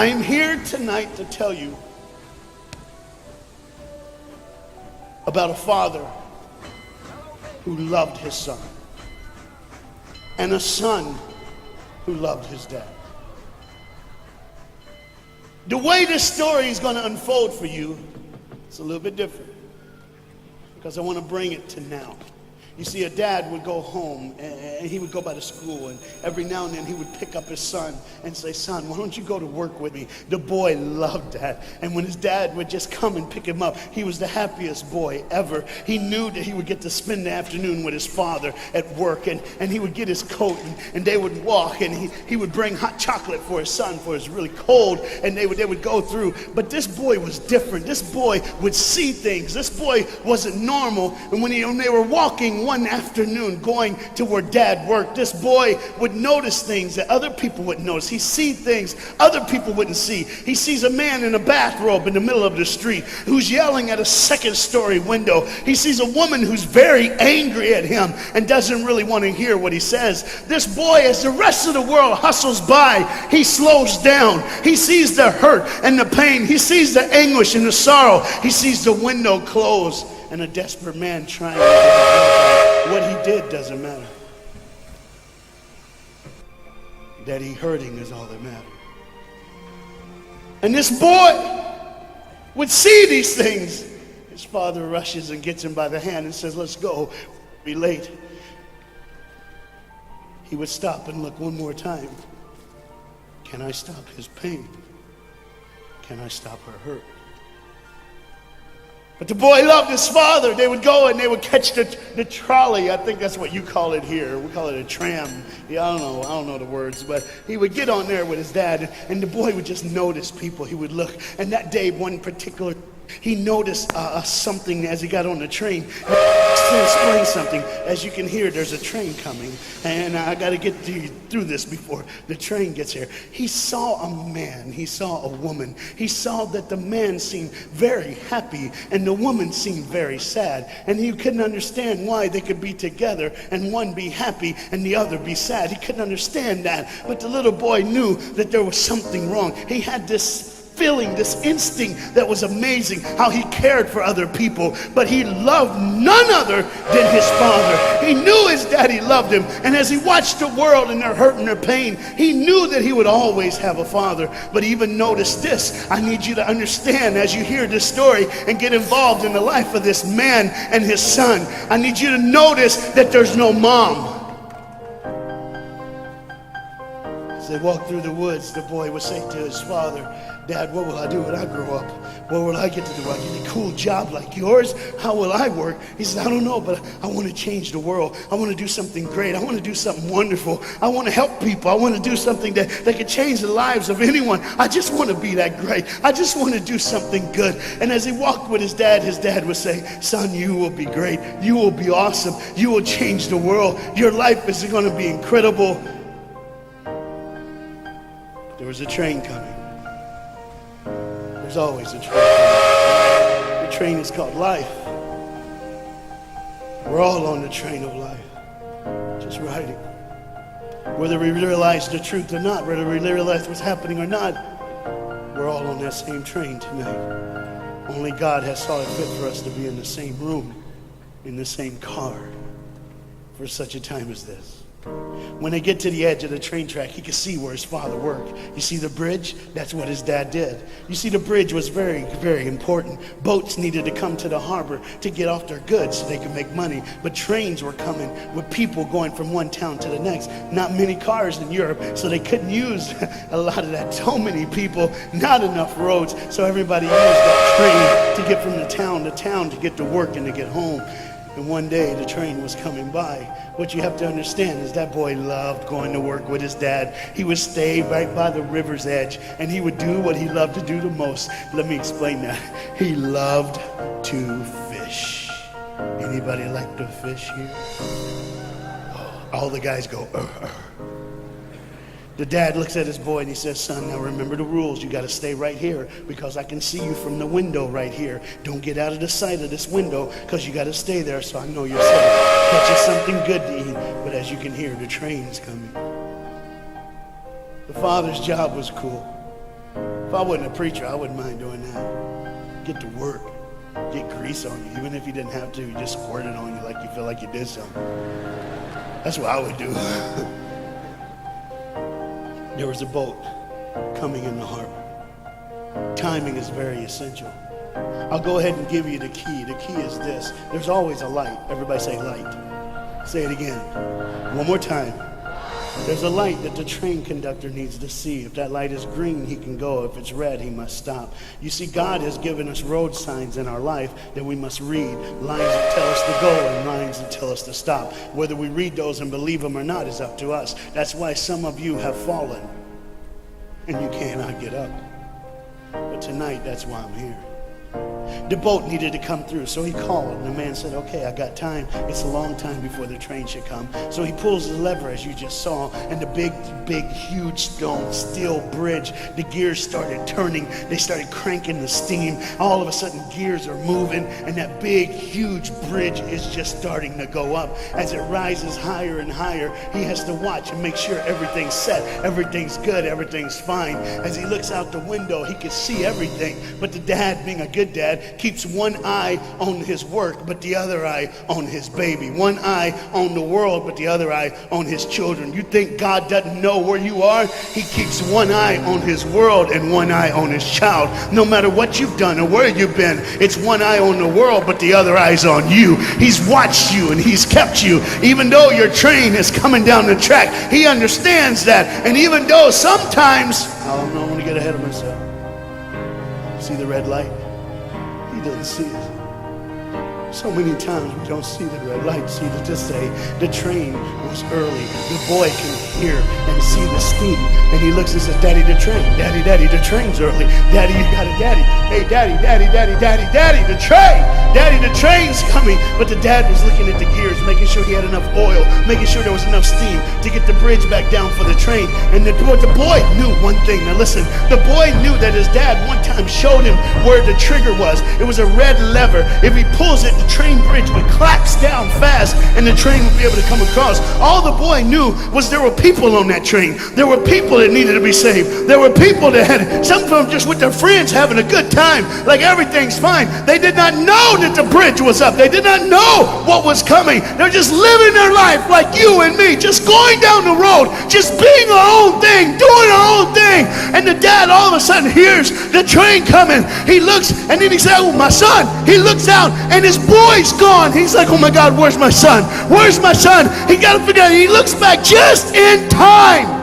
I'm here tonight to tell you about a father who loved his son and a son who loved his dad. The way this story is going to unfold for you, it's a little bit different because I want to bring it to now. You see, a dad would go home and he would go by the school, and every now and then he would pick up his son and say, "Son, why don't you go to work with me?" The boy loved that. And when his dad would just come and pick him up, he was the happiest boy ever. He knew that he would get to spend the afternoon with his father at work, and he would get his coat and they would walk, and he would bring hot chocolate for his son, for it's really cold, and they would go through. But this boy was different. This boy would see things. This boy wasn't normal. And when they were walking one afternoon going to where dad worked, this boy would notice things that other people wouldn't notice. He see things other people wouldn't see. He sees a man in a bathrobe in the middle of the street who's yelling at a second-story window. He sees a woman who's very angry at him and doesn't really want to hear what he says. This boy, as the rest of the world hustles by, he slows down. He sees the hurt and the pain. He sees the anguish and the sorrow. He sees the window close and a desperate man trying to get it. What he did doesn't matter. That he hurting is all that matters. And this boy would see these things. His father rushes and gets him by the hand and says, "Let's go, be late." He would stop and look one more time. Can I stop his pain? Can I stop her hurt? But the boy loved his father. They would go and they would catch the trolley. I think that's what you call it here. We call it a tram. Yeah, I don't know the words, but he would get on there with his dad, and the boy would just notice people. He would look, and that day, one particular, he noticed something as he got on the train. To explain something, as you can hear, there's a train coming, and I got to get through this before the train gets here. He saw a man, he saw a woman. He saw that the man seemed very happy and the woman seemed very sad, and he couldn't understand why they could be together and one be happy and the other be sad. He couldn't understand that, but the little boy knew that there was something wrong. He had this feeling, this instinct that was amazing, how he cared for other people, but he loved none other than his father. He knew his daddy loved him, and as he watched the world and their hurt and their pain, he knew that he would always have a father. But even notice this, I need you to understand as you hear this story and get involved in the life of this man and his son, I need you to notice that there's no mom. As they walked through the woods, the boy would say to his father, "Dad, what will I do when I grow up? What will I get to do? I get a cool job like yours? How will I work?" He said, "I don't know, but I want to change the world. I want to do something great. I want to do something wonderful. I want to help people. I want to do something that could change the lives of anyone. I just want to be that great. I just want to do something good." And as he walked with his dad would say, "Son, you will be great. You will be awesome. You will change the world. Your life is going to be incredible." There was a train coming. There's always a train coming. The train is called life. We're all on the train of life, just riding. Whether we realize the truth or not, whether we realize what's happening or not, we're all on that same train tonight. Only God has saw it fit for us to be in the same room, in the same car, for such a time as this. When they get to the edge of the train track, he could see where his father worked. You see the bridge? That's what his dad did. You see, the bridge was very, very important. Boats needed to come to the harbor to get off their goods so they could make money. But trains were coming with people going from one town to the next. Not many cars in Europe, so they couldn't use a lot of that. So many people, not enough roads, so everybody used that train to get from the town to town to get to work and to get home. And one day the train was coming by. What you have to understand is that boy loved going to work with his dad. He would stay right by the river's edge, and he would do what he loved to do the most. Let me explain that. He loved to fish. Anybody like to fish here? Oh, all the guys go, The dad looks at his boy and he says, "Son, now remember the rules. You got to stay right here because I can see you from the window right here. Don't get out of the sight of this window because you got to stay there so I know you're safe. Get you something good to eat." But as you can hear, the train's coming. The father's job was cool. If I wasn't a preacher, I wouldn't mind doing that. Get to work. Get grease on you. Even if you didn't have to, you just squirt it on you like you feel like you did something. That's what I would do. There was a boat coming in the harbor. Timing is very essential. I'll go ahead and give you the key. The key is this. There's always a light. Everybody say light. Say it again. One more time. There's a light that the train conductor needs to see. If that light is green, he can go. If it's red, he must stop. You see, God has given us road signs in our life that we must read. Lines that tell us to go and lines that tell us to stop. Whether we read those and believe them or not is up to us. That's why some of you have fallen and you cannot get up. But tonight, that's why I'm here. The boat needed to come through, so he called, and the man said, okay, I got time. It's a long time before the train should come. So he pulls the lever, as you just saw, and the big, huge steel bridge, the gears started turning. They started cranking the steam. All of a sudden, gears are moving, and that big, huge bridge is just starting to go up. As it rises higher and higher, he has to watch and make sure everything's set, everything's good, everything's fine. As he looks out the window, he can see everything, but the dad, being a good dad, keeps one eye on his work, but the other eye on his baby. One eye on the world, but the other eye on his children. You think God doesn't know where you are? He keeps one eye on his world and one eye on his child. No matter what you've done or where you've been, it's one eye on the world, but the other eye's on you. He's watched you and he's kept you. Even though your train is coming down the track, he understands that. And even though sometimes, I don't want to get ahead of myself. See the red light? He doesn't see it. So many times we don't see the red light. See, to just say the train was early. The boy can hear and see the steam. And he looks and says, Daddy, the train. Daddy, Daddy, the train's early. Daddy, you got it, Daddy. Hey, Daddy, Daddy, Daddy, Daddy, Daddy, the train. Daddy, the train's coming. But the dad was looking at the gears, making sure he had enough oil, making sure there was enough steam to get the bridge back down for the train. And the boy knew one thing. Now listen, the boy knew that his dad one time showed him where the trigger was. It was a red lever. If he pulls it, the train bridge would collapse down fast and the train would be able to come across. All the boy knew was there were people on that train. There were people that needed to be saved. There were people that had, some of them just with their friends having a good time, like everything's fine. They did not know that the bridge was up. They did not know what was coming. They're just living their life like you and me, just going down the road, just being our own thing, doing our own thing. And the dad all of a sudden hears the train coming. He looks and then he says, oh, my son. He looks out and his boy's gone. He's like, oh my God, where's my son? Where's my son? He got to figure out. He looks back just in time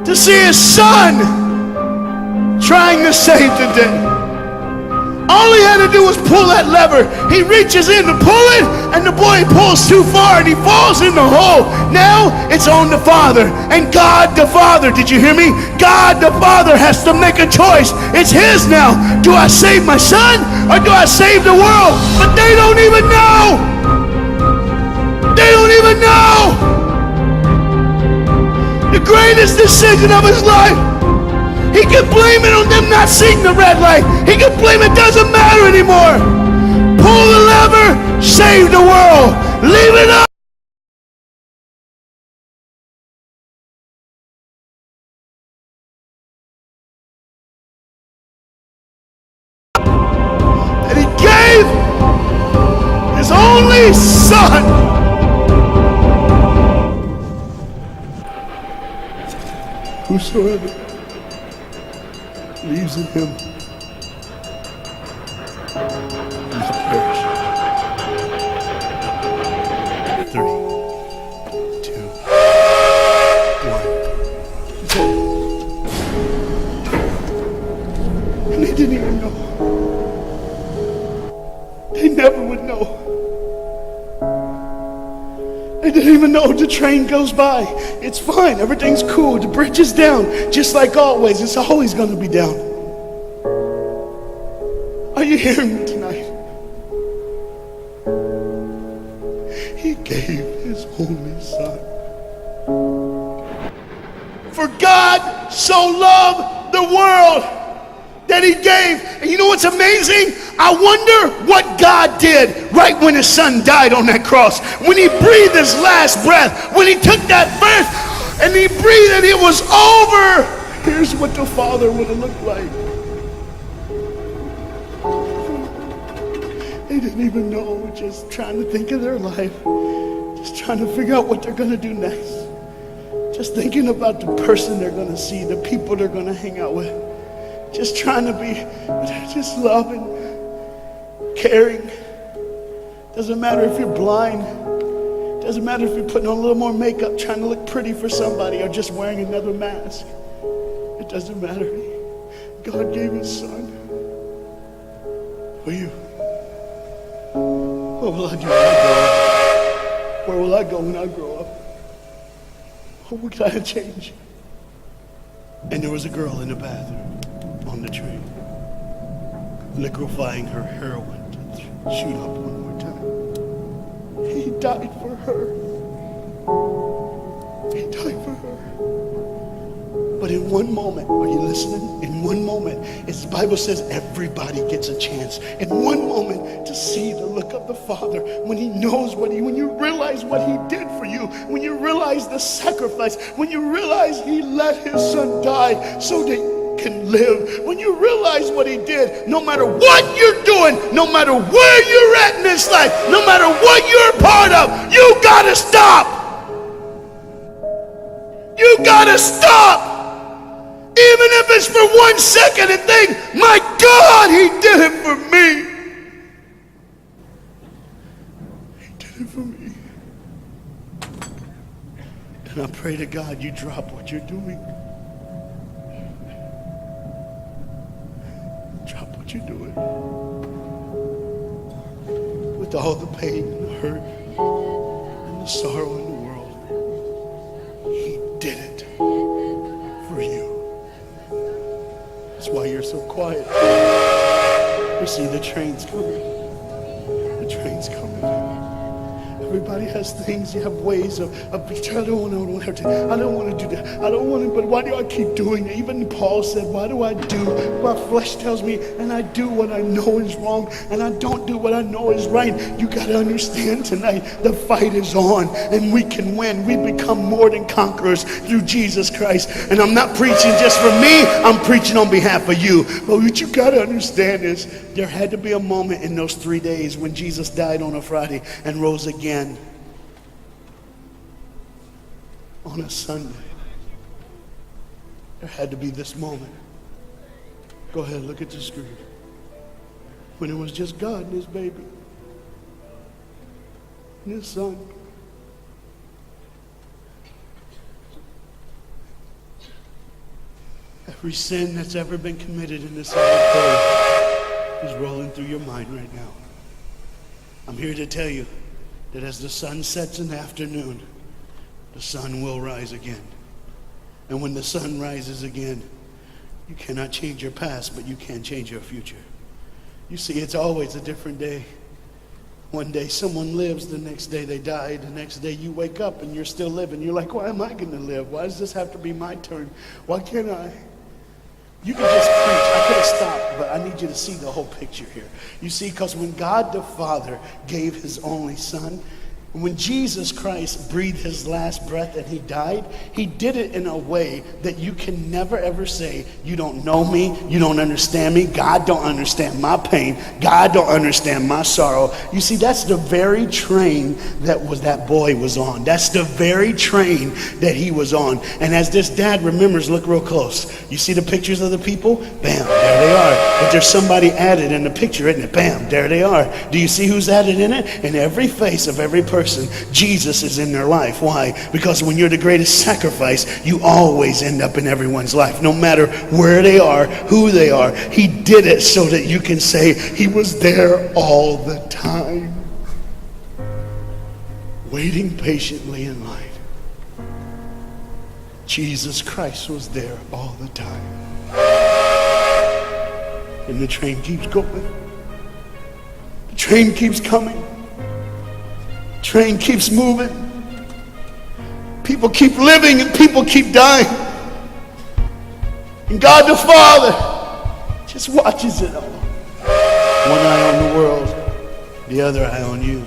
to see his son trying to save the day. All he had to do was pull that lever. He reaches in to pull it, and the boy pulls too far, and he falls in the hole. Now it's on the father, and God the Father, did you hear me? God the Father has to make a choice. It's his now. Do I save my son, or do I save the world? But they don't even know. They don't even know. The greatest decision of his life. He could blame it on them not seeing the red light. He could blame it doesn't matter anymore. Pull the lever, save the world. Leave it up. And he gave his only son. Whosoever believes in him will not perish. 3, 2, 1. And they didn't even know. They never would know. They didn't even know. The train goes by. It's fine. Everything's cool. The bridge is down. Just like always. It's always going to be down. Are you hearing me tonight? He gave his only son. For God so loved the world that he gave. And you know what's amazing? I wonder what God did right when his son died on that cross. When he breathed his last breath, when he took that breath and he breathed and it was over. Here's what the Father would have looked like. They didn't even know, just trying to think of their life, just trying to figure out what they're going to do next. Just thinking about the person they're going to see, the people they're going to hang out with. Just trying to be just loving, caring. Doesn't matter if you're blind. Doesn't matter if you're putting on a little more makeup, trying to look pretty for somebody, or just wearing another mask. It doesn't matter. God gave his son for you. What will I do when I grow up? Where will I go when I grow up? What can I change? And there was a girl in the bathroom on the train, liquefying her heroin to shoot up one more time. He died for her. He died for her. But in one moment, are you listening? In one moment, as the Bible says, everybody gets a chance. In one moment to see the look of the Father when he knows when you realize what he did for you, when you realize the sacrifice, when you realize he let his son die so that you can live, when you realize what he did, no matter what you're doing, no matter where you're at in this life, no matter what you're a part of, you gotta stop. You gotta stop. Even if it's for 1 second, and think, my God, he did it for me. He did it for me. And I pray to God you drop what you're doing. Drop what you're doing. With all the pain and the hurt and the sorrow in the world, he did it for you. That's why you're so quiet. You see, the train's coming. The train's coming. Everybody has things. You have ways of I don't want to do that. I don't want to, but why do I keep doing it? Even Paul said, why do I do what my flesh tells me, and I do what I know is wrong, and I don't do what I know is right? You got to understand tonight, the fight is on, and we can win. We become more than conquerors through Jesus Christ. And I'm not preaching just for me. I'm preaching on behalf of you. But what you got to understand is there had to be a moment in those 3 days when Jesus died on a Friday and rose again on a Sunday. There had to be this moment. Go ahead, look at the screen. When it was just God and his baby and his son. Every sin that's ever been committed in this earth is rolling through your mind right now. I'm here to tell you that as the sun sets in the afternoon, the sun will rise again. And when the sun rises again, you cannot change your past, but you can change your future. You see, it's always a different day. One day someone lives, the next day they die, the next day you wake up and you're still living. You're like, why am I going to live? Why does this have to be my turn? Why can't I? You can just preach. I could have stopped, but I need you to see the whole picture here. You see, because when God the Father gave his only son, when Jesus Christ breathed his last breath and he died, he did it in a way that you can never ever say, you don't know me, you don't understand me, God don't understand my pain, God don't understand my sorrow. You see, that's the very train that boy was on. That's the very train that he was on. And as this dad remembers, look real close. You see the pictures of the people? Bam, there they are. But there's somebody added in the picture, isn't it? Bam, there they are. Do you see who's added in it? In every face of every person, Jesus is in their life. Why? Because when you're the greatest sacrifice, you always end up in everyone's life. No matter where they are, who they are, he did it so that you can say he was there all the time, waiting patiently in line. Jesus Christ was there all the time. And the train keeps going. The train keeps coming. Train keeps moving. People keep living and people keep dying. And God the Father just watches it all. One eye on the world, the other eye on you.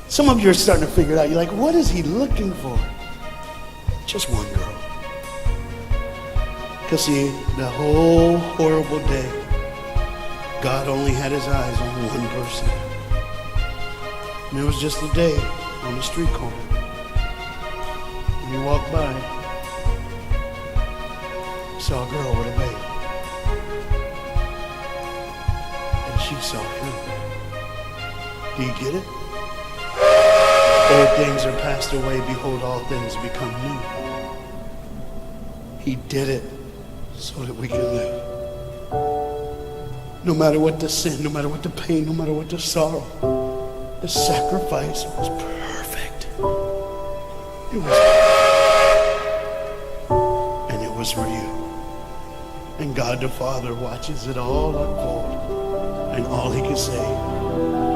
Some of you are starting to figure it out. You're like, what is he looking for? Just one girl. Because see, the whole horrible day, God only had his eyes on one person. And it was just a day on the street corner. And he walked by, he saw a girl with a baby. And she saw him. Do you get it? Old things are passed away, behold, all things become new. He did it so that we could live. No matter what the sin, no matter what the pain, no matter what the sorrow, the sacrifice was perfect. It was perfect. And it was for you. And God the Father watches it all unfold. And all he can say